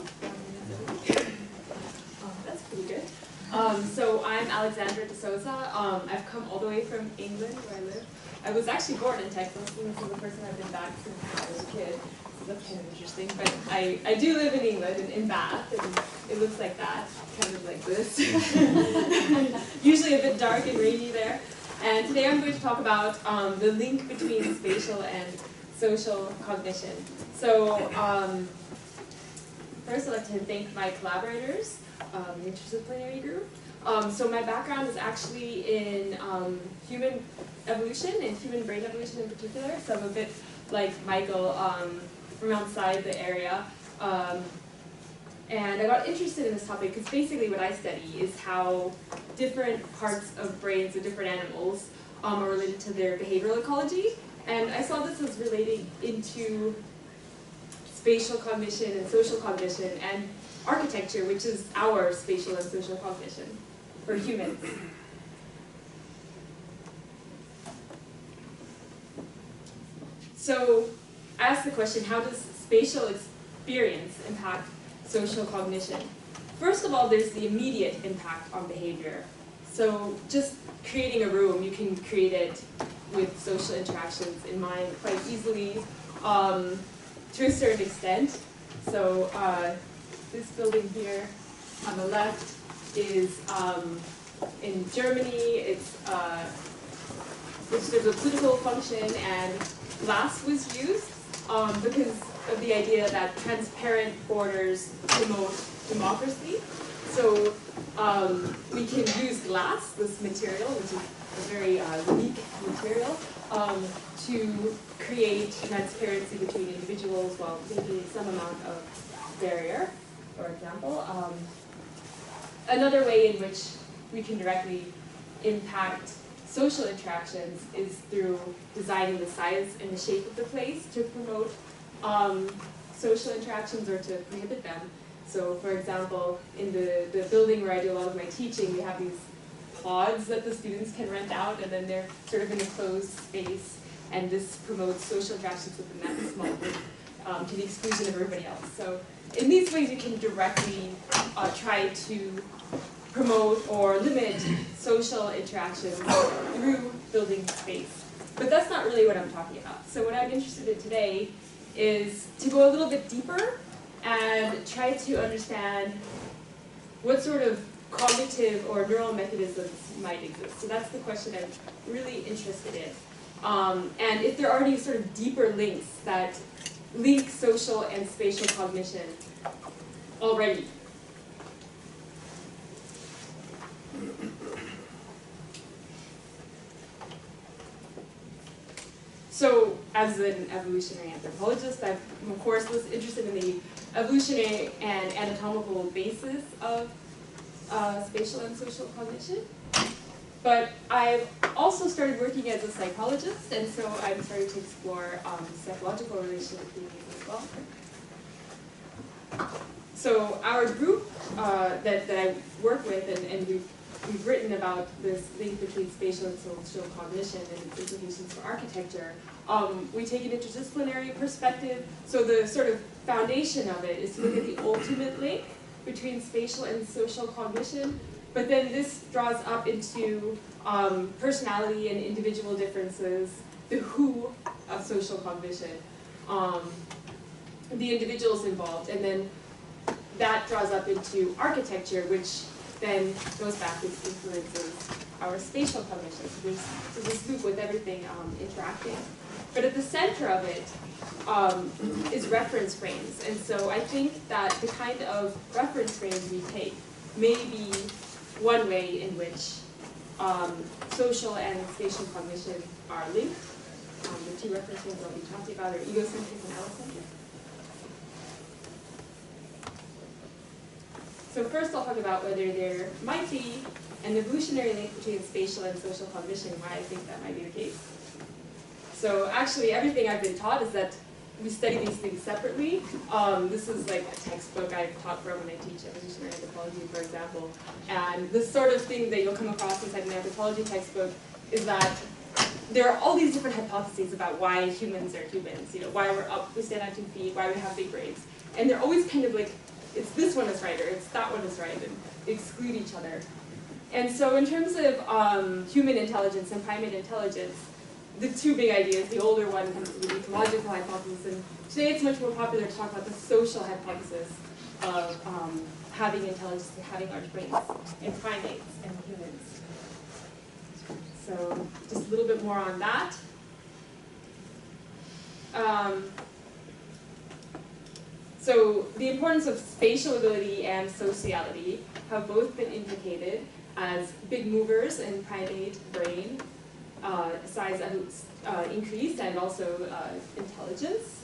That's pretty good. So I'm Alexandra de Sousa. I've come all the way from England, where I live. I was actually born in Texas, and this is the first time I've been back since I was a kid. So that's kind of interesting. But I do live in England, in Bath, and it looks like that, kind of like this. Usually a bit dark and rainy there. And today I'm going to talk about the link between spatial and social cognition. So first I'd like to thank my collaborators, the interdisciplinary group. So my background is actually in human evolution, and human brain evolution in particular. So I'm a bit like Michael from outside the area. And I got interested in this topic because basically what I study is how different parts of brains of different animals are related to their behavioral ecology. And I saw this as relating into spatial cognition and social cognition and architecture, which is our spatial and social cognition for humans. So I asked the question, how does spatial experience impact social cognition? First of all, there's the immediate impact on behavior. So just creating a room, you can create it with social interactions in mind quite easily to a certain extent. So this building here on the left is in Germany. There's a political function, and glass was used because of the idea that transparent borders promote democracy. So we can use glass, this material, which is a very unique material, to create transparency between individuals while making some amount of barrier, for example. Another way in which we can directly impact social interactions is through designing the size and the shape of the place to promote social interactions or to prohibit them. So for example, in the building where I do a lot of my teaching, we have these pods that the students can rent out, and then they're sort of in a closed space, and this promotes social interactions within that small group to the exclusion of everybody else. So in these ways you can directly try to promote or limit social interactions through building space. But that's not really what I'm talking about. So what I'm interested in today is to go a little bit deeper and try to understand what sort of cognitive or neural mechanisms might exist. So that's the question I'm really interested in. And if there are any sort of deeper links that link social and spatial cognition already. So, as an evolutionary anthropologist, I'm of course interested in the evolutionary and anatomical basis of spatial and social cognition. But I've also started working as a psychologist, and so I'm starting to explore psychological relations between these as well. So our group that I work with, and we've written about this link between spatial and social cognition and its implications for architecture. We take an interdisciplinary perspective. So the sort of foundation of it is to look at the ultimate link between spatial and social cognition. But then this draws up into personality and individual differences, the who of social cognition, the individuals involved, and then that draws up into architecture, which then goes back and influences our spatial cognition. So there's this loop with everything interacting. But at the center of it is reference frames. And so I think that the kind of reference frames we take may be one way in which social and spatial cognition are linked. The two reference frames I'll be talking about are egocentric and allocentric. So first I'll talk about whether there might be an evolutionary link between spatial and social cognition, and why I think that might be the case. So actually everything I've been taught is that we study these things separately. This is like a textbook I've taught from when I teach evolutionary anthropology, for example. And this sort of thing that you'll come across inside an anthropology textbook is that there are all these different hypotheses about why humans are humans, why we're up, we stand on 2 feet, why we have big brains. And they're always kind of like it's this one is right or it's that one is right, and exclude each other. And so in terms of human intelligence and primate intelligence, the two big ideas, the older one comes to the ecological hypothesis, and today it's much more popular to talk about the social hypothesis of having intelligence and having large brains in primates and humans. So just a little bit more on that. So the importance of spatial ability and sociality have both been indicated as big movers in primate brain size increased and also intelligence.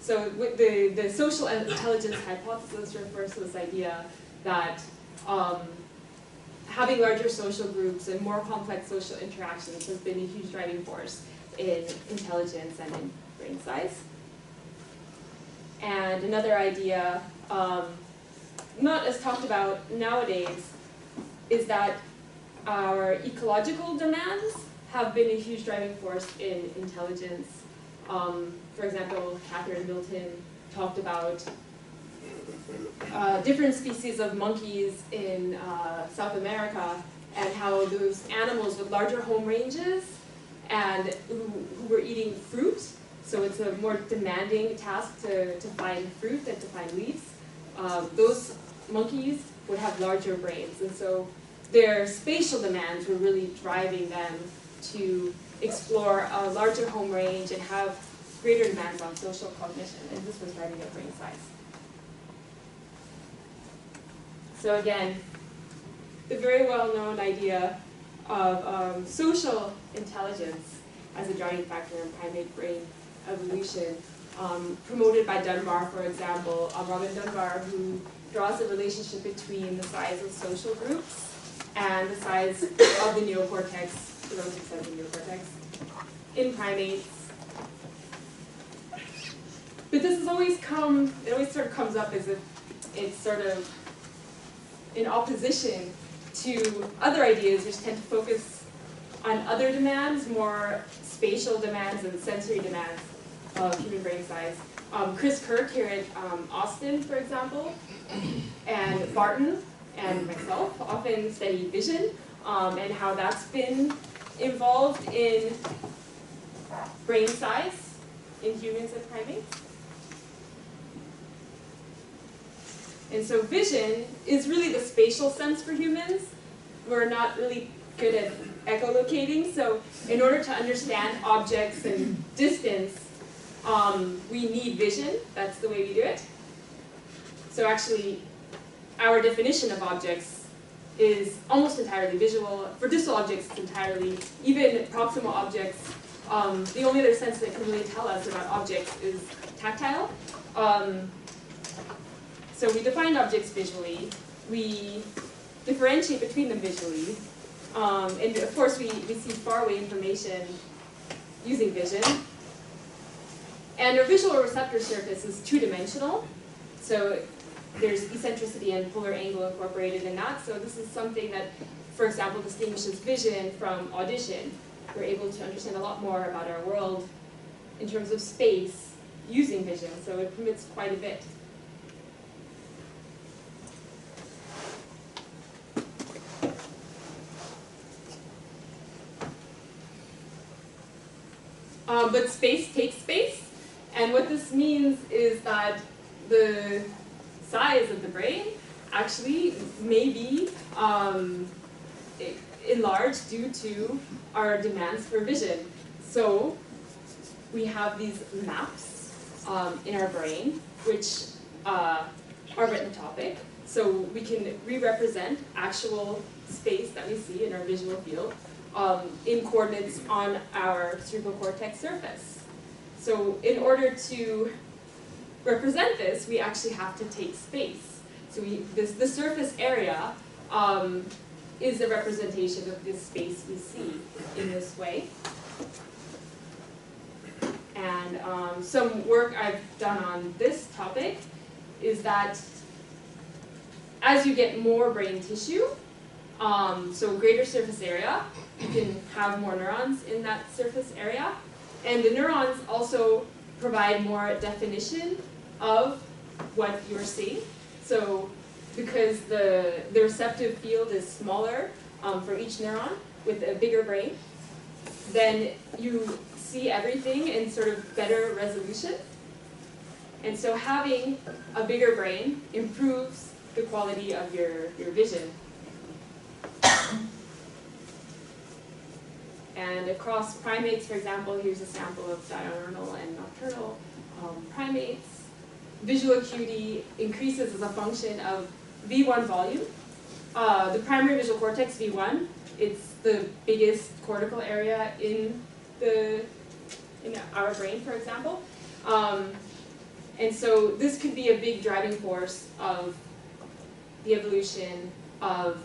So with the social intelligence hypothesis refers to this idea that having larger social groups and more complex social interactions has been a huge driving force in intelligence and in brain size. And another idea, not as talked about nowadays, is that our ecological demands have been a huge driving force in intelligence. For example, Catherine Milton talked about different species of monkeys in South America and how those animals with larger home ranges and who were eating fruit, so it's a more demanding task to find fruit than to find leaves. Those monkeys would have larger brains, and so their spatial demands were really driving them to explore a larger home range and have greater demands on social cognition, and this was driving their brain size. So again, the very well-known idea of social intelligence as a driving factor in primate brain evolution, promoted by Dunbar, for example, Robin Dunbar, who draws a relationship between the size of social groups and the size of the neocortex, for those who said the neocortex, in primates. But this has always it always sort of comes up as if it's sort of in opposition to other ideas which tend to focus on other demands, more spatial demands and sensory demands of human brain size. Chris Kirk here at Austin, for example, and Barton and myself often study vision and how that's been involved in brain size in humans and primates. And so vision is really the spatial sense for humans. We're not really good at echolocating, so in order to understand objects and distance, we need vision. That's the way we do it. So actually, our definition of objects is almost entirely visual. For distal objects, it's entirely, even proximal objects, the only other sense that can really tell us about objects is tactile. So we define objects visually, we differentiate between them visually, and of course we see faraway information using vision. And our visual receptor surface is two-dimensional, so there's eccentricity and polar angle incorporated in that, so this is something that, for example, distinguishes vision from audition. We're able to understand a lot more about our world in terms of space using vision, so it permits quite a bit. But space takes space, and what this means is that the size of the brain actually may be enlarged due to our demands for vision. So we have these maps in our brain which are retinotopic, so we can re-represent actual space that we see in our visual field in coordinates on our cerebral cortex surface. So in order to represent this, we actually have to take space. So the surface area is a representation of this space we see in this way. And some work I've done on this topic is that as you get more brain tissue, so greater surface area, you can have more neurons in that surface area. And the neurons also provide more definition of what you're seeing. So because the receptive field is smaller for each neuron with a bigger brain, then you see everything in sort of better resolution. And so having a bigger brain improves the quality of your vision. And across primates, for example, here's a sample of diurnal and nocturnal primates. Visual acuity increases as a function of V1 volume. The primary visual cortex, V1, it's the biggest cortical area in our brain, for example. And so this could be a big driving force of the evolution of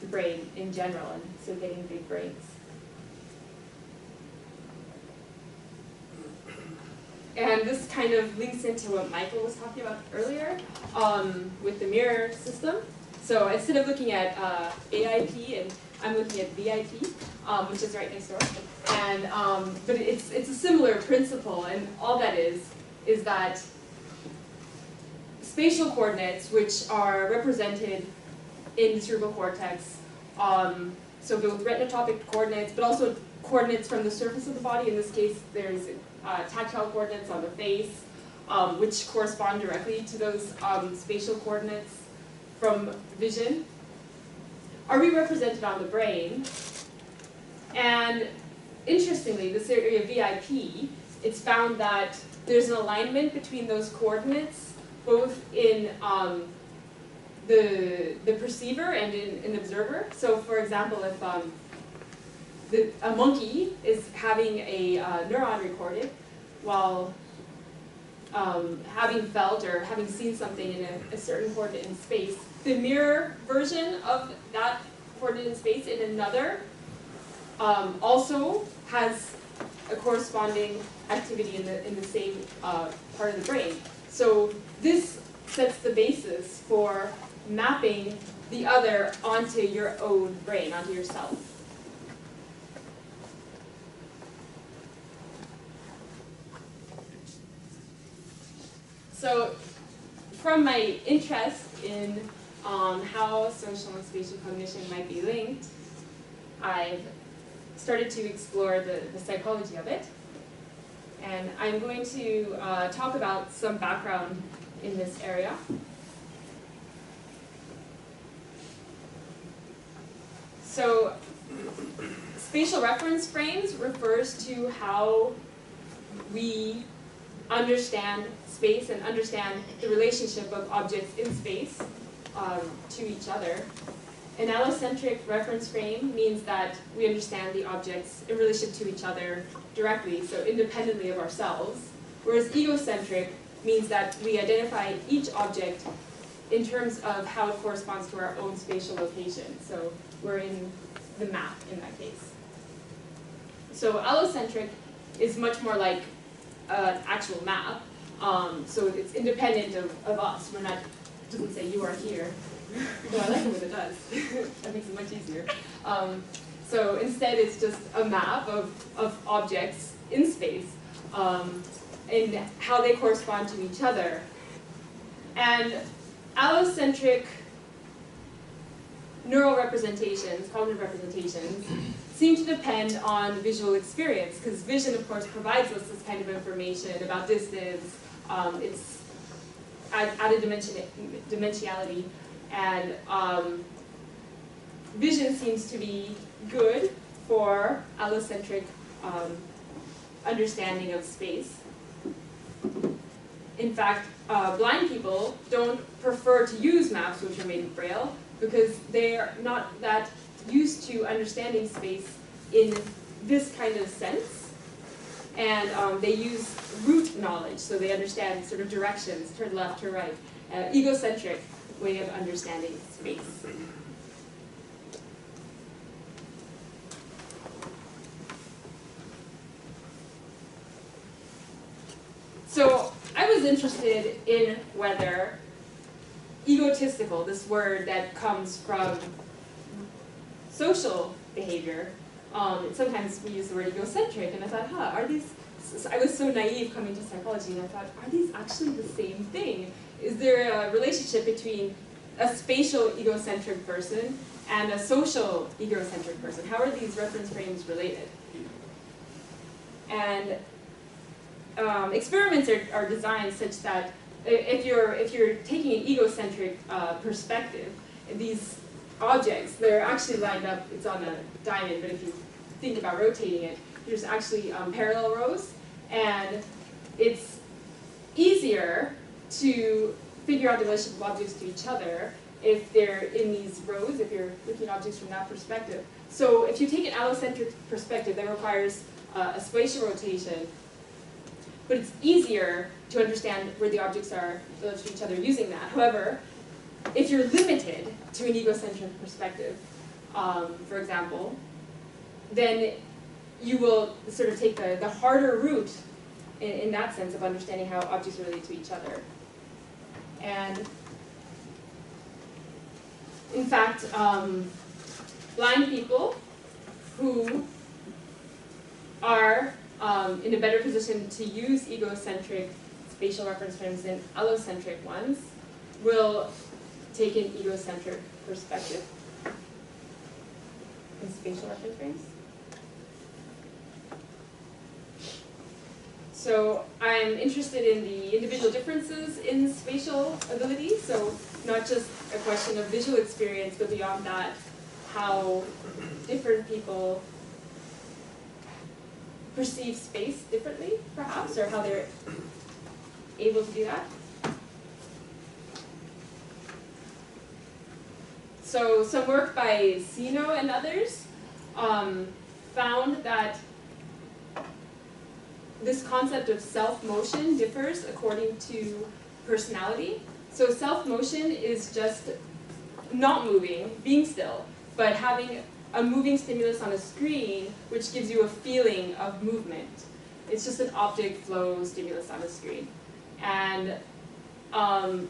the brain in general, and so getting big brains. And this kind of links into what Michael was talking about earlier with the mirror system. So instead of looking at AIP, and I'm looking at VIP, which is right next door. And but it's a similar principle, and all that is that spatial coordinates, which are represented in the cerebral cortex, so both retinotopic coordinates, but also coordinates from the surface of the body. In this case, there's tactile coordinates on the face, which correspond directly to those spatial coordinates from vision, are re-represented on the brain. And interestingly, this area VIP, it's found that there's an alignment between those coordinates, both in the perceiver and in the observer. So for example, if a monkey is having a neuron recorded while having felt or having seen something in a certain coordinate in space, the mirror version of that coordinate in space in another also has a corresponding activity in the same part of the brain. So this sets the basis for mapping the other onto your own brain, onto yourself. So from my interest in how social and spatial cognition might be linked, I've started to explore the psychology of it. And I'm going to talk about some background in this area. So spatial reference frames refers to how we understand space and understand the relationship of objects in space to each other. An allocentric reference frame means that we understand the objects in relation to each other directly, so independently of ourselves, whereas egocentric means that we identify each object in terms of how it corresponds to our own spatial location. So we're in the map in that case. So allocentric is much more like an actual map. So it's independent of us. We're not, it doesn't say you are here. No, I like it when it does. That makes it much easier. So instead it's just a map of objects in space and how they correspond to each other. And allocentric neural representations, cognitive representations, seem to depend on visual experience, because vision, of course, provides us this kind of information about distance. It's added dimensionality, and vision seems to be good for allocentric understanding of space. In fact, blind people don't prefer to use maps which are made in Braille because they're not that used to understanding space in this kind of sense. And they use route knowledge, so they understand sort of directions, turn left, turn right. Egocentric way of understanding space. So I was interested in whether egotistical, this word that comes from social behavior, sometimes we use the word egocentric, and I thought, I was so naive coming to psychology, and I thought, are these actually the same thing? is there a relationship between a spatial egocentric person and a social egocentric person? How are these reference frames related? And experiments are designed such that if you're taking an egocentric perspective, these objects, they're actually lined up, it's on a diamond, but if you think about rotating it, there's actually parallel rows, and it's easier to figure out the relationship of objects to each other if they're in these rows, if you're looking at objects from that perspective. So if you take an allocentric perspective, that requires a spatial rotation, but it's easier to understand where the objects are relative to each other using that. However, if you're limited to an egocentric perspective, for example, then you will sort of take the harder route in that sense of understanding how objects relate to each other. And in fact, blind people who are in a better position to use egocentric spatial reference frames than allocentric ones will take an egocentric perspective in spatial reference frames. So I'm interested in the individual differences in spatial ability, so not just a question of visual experience, but beyond that, how different people perceive space differently, perhaps, or how they're able to do that. So some work by Sino and others found that this concept of self-motion differs according to personality. So self-motion is just not moving, being still, but having a moving stimulus on a screen which gives you a feeling of movement. It's just an object flow stimulus on a screen. And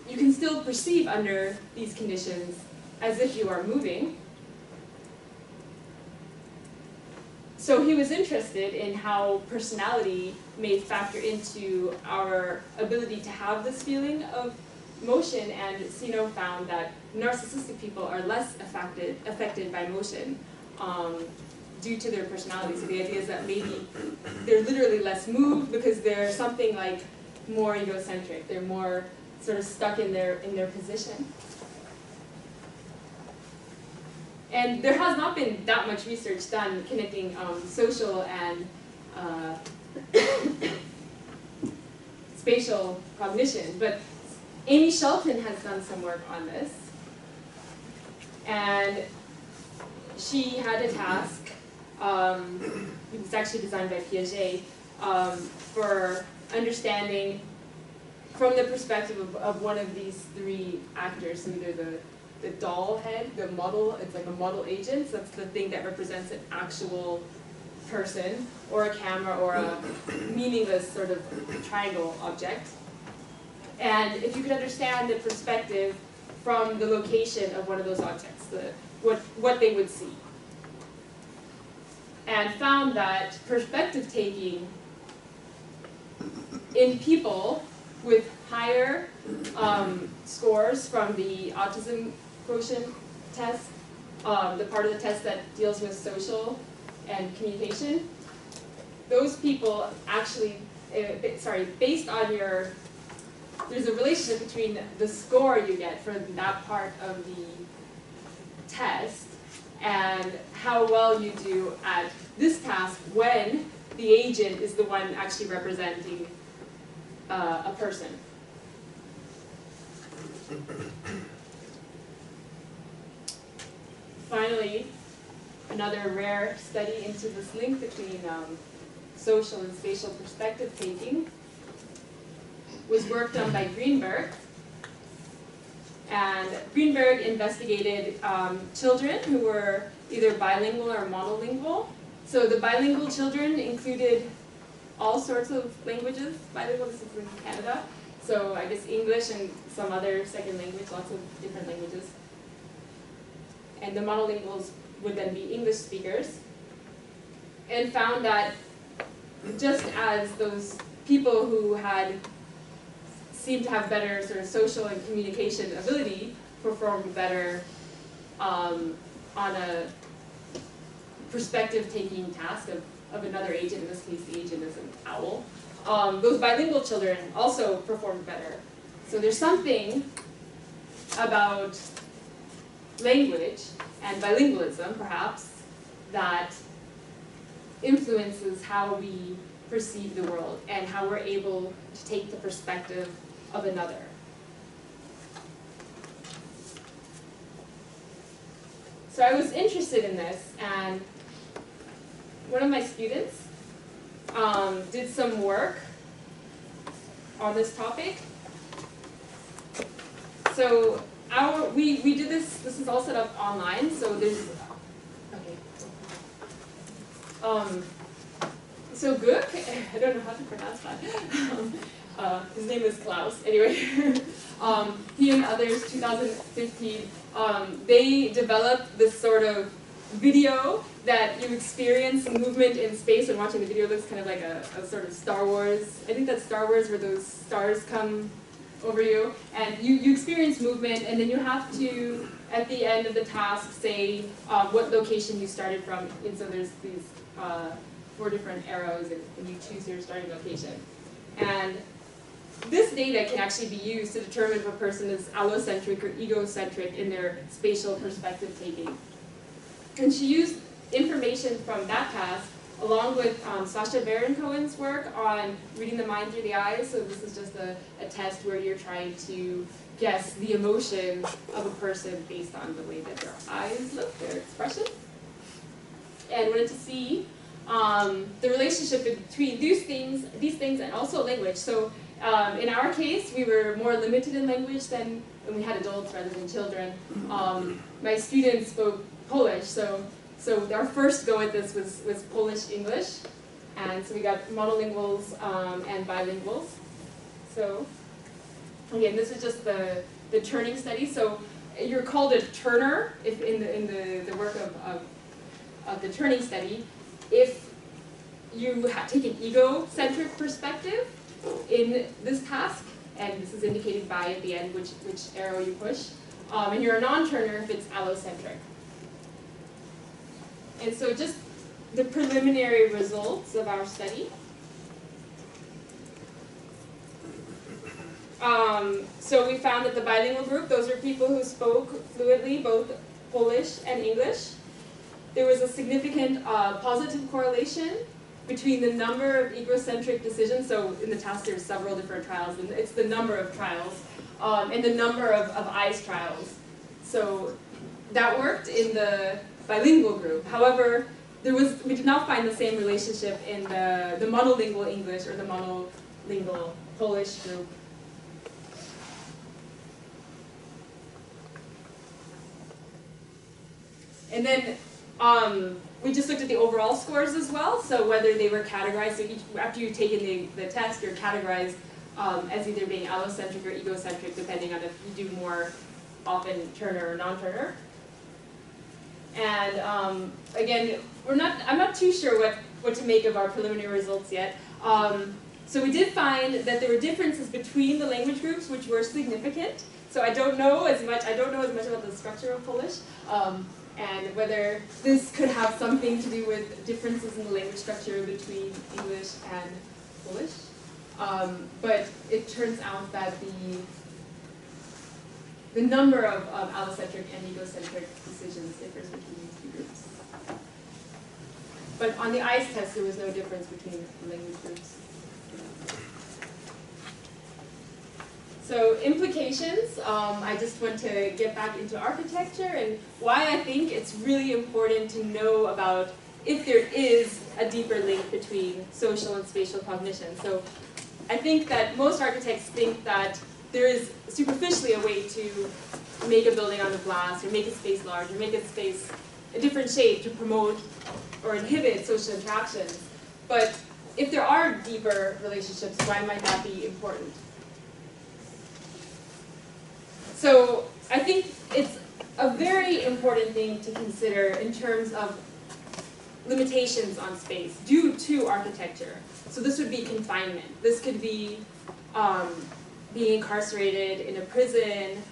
you can still perceive under these conditions as if you are moving. So he was interested in how personality may factor into our ability to have this feeling of motion, and Sino found that narcissistic people are less affected by motion due to their personality. So the idea is that maybe they're literally less moved because they're something like more egocentric. They're more sort of stuck in their position. And there has not been that much research done connecting social and spatial cognition, but Amy Shelton has done some work on this. And she had a task, it was actually designed by Piaget, for understanding from the perspective of one of these three actors, so either the doll head, the model, it's like a model agent, so that's the thing that represents an actual person, or a camera, or a meaningless sort of triangle object. And if you could understand the perspective from the location of one of those objects, what they would see. And found that perspective taking in people with higher scores from the autism quotient test, the part of the test that deals with social and communication, those people actually, based on your, there's a relationship between the score you get for that part of the test and how well you do at this task when the agent is the one actually representing a person. Finally, another rare study into this link between social and spatial perspective taking was work done by Greenberg. And Greenberg investigated children who were either bilingual or monolingual. So the bilingual children included all sorts of languages. Bilingual, this is in Canada. So I guess English and some other second language, lots of different languages. And the monolinguals would then be English speakers. And found that just as those people who had seem to have better sort of social and communication ability performed better on a perspective-taking task of another agent. In this case, the agent is an owl. Those bilingual children also performed better. So there's something about language and bilingualism, perhaps, that influences how we perceive the world and how we're able to take the perspective of another. So I was interested in this, and one of my students did some work on this topic. So we did this is all set up online, so there's, okay. So Guk, I don't know how to pronounce that. His name is Klaus, anyway. He and others, 2015, they developed this sort of video that you experience movement in space when watching the video. It looks kind of like a sort of Star Wars. I think that's Star Wars, where those stars come over you. And you experience movement, and then you have to, at the end of the task, say what location you started from. And so there's these 4 different arrows, and you choose your starting location. And this data can actually be used to determine if a person is allocentric or egocentric in their spatial perspective taking. And she used information from that task along with Sasha Baron Cohen's work on reading the mind through the eyes. So this is just a test where you're trying to guess the emotion of a person based on the way that their eyes look, their expression. And wanted to see the relationship between these things and also language. So in our case, we were more limited in language than when we had adults rather than children. My students spoke Polish, so our first go at this was Polish-English, and so we got monolinguals and bilinguals. So again, this is just the turning study. So you're called a turner if in the work of the turning study if you take an egocentric perspective in this task, and this is indicated by at the end which arrow you push, and you're a non-turner if it's allocentric. And so just the preliminary results of our study. So we found that the bilingual group, those are people who spoke fluently both Polish and English. There was a significant positive correlation between the number of egocentric decisions. So in the task there's several different trials, and it's the number of trials, and the number of eyes trials. So that worked in the bilingual group. However, we did not find the same relationship in the monolingual English or the monolingual Polish group. And then we just looked at the overall scores as well, so whether they were categorized, so after you've taken the test, you're categorized as either being allocentric or egocentric, depending on if you do more often turner or non-turner. And again, I'm not too sure what to make of our preliminary results yet. So we did find that there were differences between the language groups which were significant. So I don't know as much about the structure of Polish, and whether this could have something to do with differences in the language structure between English and Polish. But it turns out that the number of allocentric and egocentric decisions differs between these two groups. But on the eyes test, there was no difference between the language groups. So implications, I just want to get back into architecture and why I think it's really important to know about if there is a deeper link between social and spatial cognition. So I think that most architects think that there is superficially a way to make a building out of glass, or make a space large, or make a space a different shape to promote or inhibit social interactions. But if there are deeper relationships, why might that be important? So I think it's a very important thing to consider in terms of limitations on space due to architecture. So this would be confinement. This could be being incarcerated in a prison.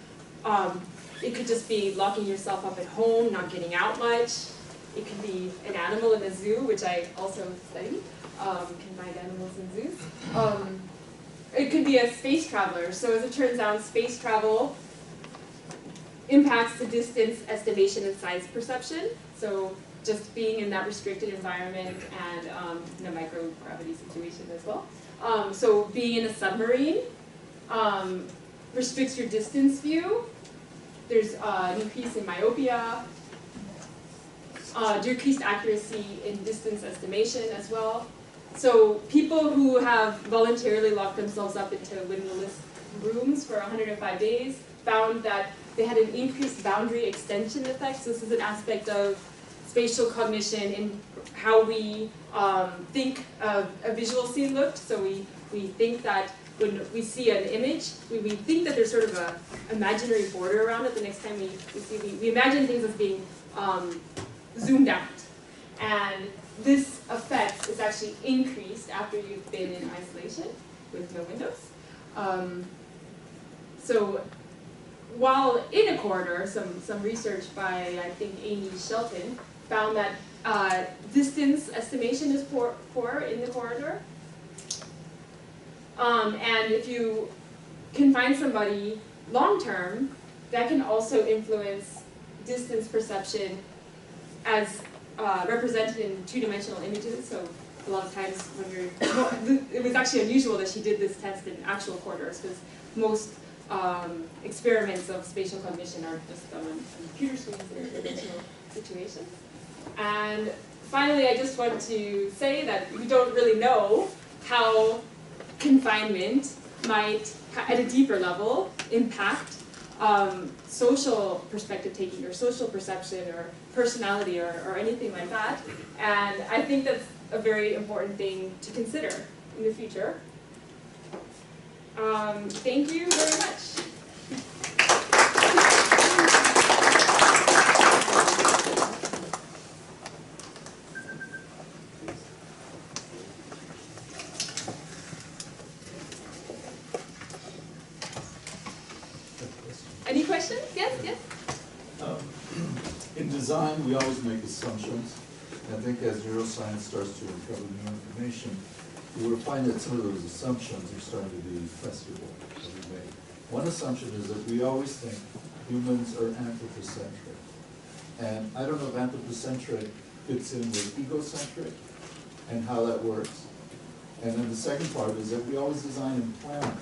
It could just be locking yourself up at home, not getting out much. It could be an animal in a zoo, which I also study, confined animals in zoos. It could be a space traveler. So as it turns out, space travel impacts the distance estimation and size perception. So just being in that restricted environment and in a microgravity situation as well. So being in a submarine restricts your distance view. There's an increase in myopia, decreased accuracy in distance estimation as well. So people who have voluntarily locked themselves up into windowless rooms for 105 days found that they had an increased boundary extension effect. So this is an aspect of spatial cognition in how we think of a visual scene looked. So we think that when we see an image, we think that there's sort of an imaginary border around it. The next time we imagine things as being zoomed out. And this effect is actually increased after you've been in isolation with no windows. So while in a corridor, some research by, I think, Amy Shelton found that distance estimation is poor in the corridor. And if you confine somebody long-term, that can also influence distance perception as represented in two-dimensional images. So a lot of times when you're, it was actually unusual that she did this test in actual corridors, because most experiments of spatial cognition are just done on computer screens in two-dimensional situations. And finally, I just want to say that we don't really know how confinement might, at a deeper level, impact social perspective taking or social perception or personality or anything like that. And I think that's a very important thing to consider in the future. Thank you very much. Any questions? Yes, yes? In design, we always make assumptions. I think as neuroscience starts to uncover new information, we will find that some of those assumptions are starting to be testable. One assumption is that we always think humans are anthropocentric. And I don't know if anthropocentric fits in with egocentric and how that works. And then the second part is that we always design and plan.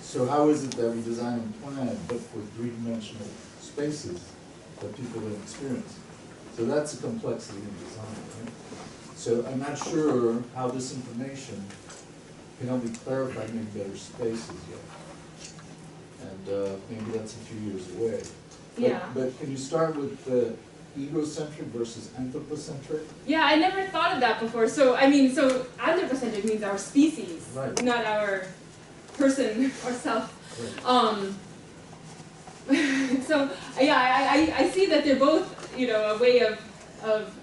So how is it that we design and plan, but for three-dimensional spaces that people don't experience? So that's a complexity in design, right? So I'm not sure how this information can help me clarify maybe better spaces yet. And maybe that's a few years away. But can you start with the egocentric versus anthropocentric? Yeah, I never thought of that before. So, I mean, so anthropocentric means our species, right, not our person or self. Right. So, yeah, I see that they're both, you know, a way of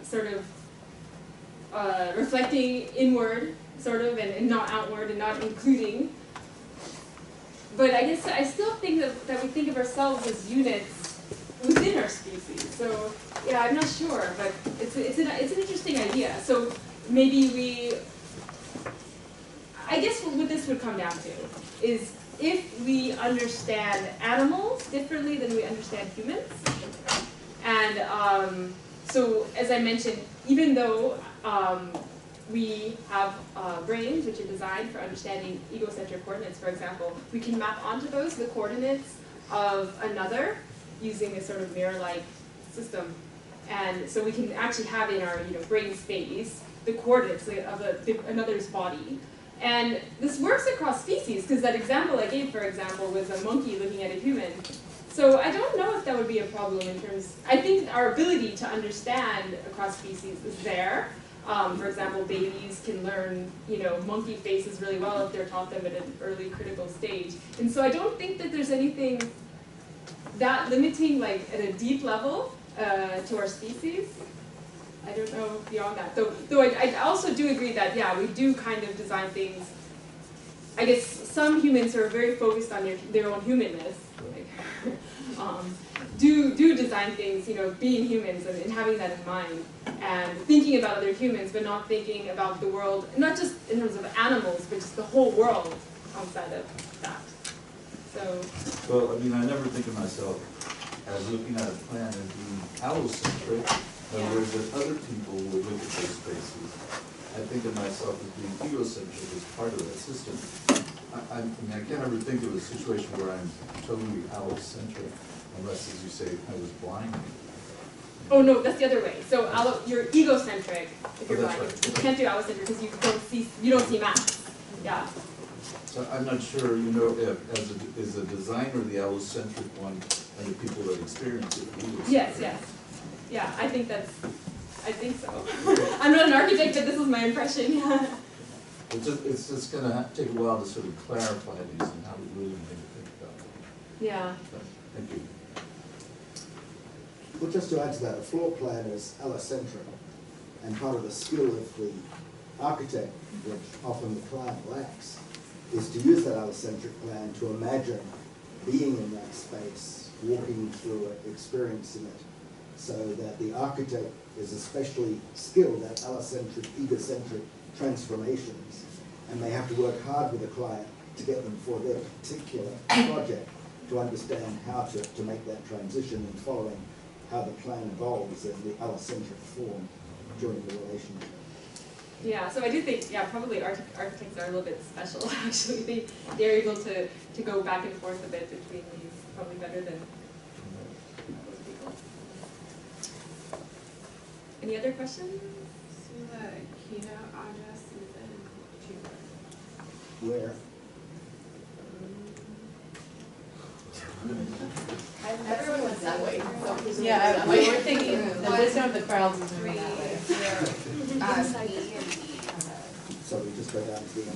sort of reflecting inward, sort of, and not outward, and not including. But I guess I still think that we think of ourselves as units within our species. So yeah, I'm not sure, but it's an interesting idea. So maybe I guess what this would come down to is if we understand animals differently than we understand humans. And so as I mentioned, even though we have brains which are designed for understanding egocentric coordinates, for example, we can map onto those the coordinates of another using a sort of mirror-like system. And so we can actually have in our brain space the coordinates of another's body. And this works across species, because that example I gave, for example, was a monkey looking at a human. So I don't know if that would be a problem in terms, I think our ability to understand across species is there. For example, babies can learn, monkey faces really well if they're taught them at an early critical stage. And so I don't think that there's anything that limiting, like at a deep level, to our species. I don't know beyond that. Though I also do agree that, yeah, we do kind of design things I guess some humans are very focused on their own humanness. Like, do design things, being humans and having that in mind, and thinking about other humans, but not thinking about the world, not just in terms of animals, but just the whole world outside of that. So. Well, I mean, I never think of myself as looking at a plan as being allocentric. In other words, that other people would look at those spaces. I think of myself as being egocentric as part of that system. I mean, I can't ever think of a situation where I'm totally allocentric, unless, as you say, I was blind. Oh no, that's the other way. So you're egocentric if you're blind. Right. You can't do allocentric because you don't see maps. Yeah. So I'm not sure, if is the designer the allocentric one and the people that experience it. Yes. Yeah, I think so. I'm not an architect, but this is my impression. It's just going to take a while to sort of clarify these and how we really need to think about it. Yeah. So, thank you. Well, just to add to that, a floor plan is allocentric, and part of the skill of the architect, which often the client lacks, is to use that allocentric plan to imagine being in that space, walking through it, experiencing it, so that the architect is especially skilled at allocentric, egocentric transformations, and they have to work hard with the client to get them for their particular project to understand how to make that transition and following how the plan evolves in the allocentric form during the relationship. Yeah, so I do think, probably architects are a little bit special, actually. They're able to go back and forth a bit between these, probably better than most people. Any other questions? So the keynote address is in Cuba. Where? Everyone was that way. Yeah, we were thinking the wisdom of the crowds is moving that way. So we just go down to the end.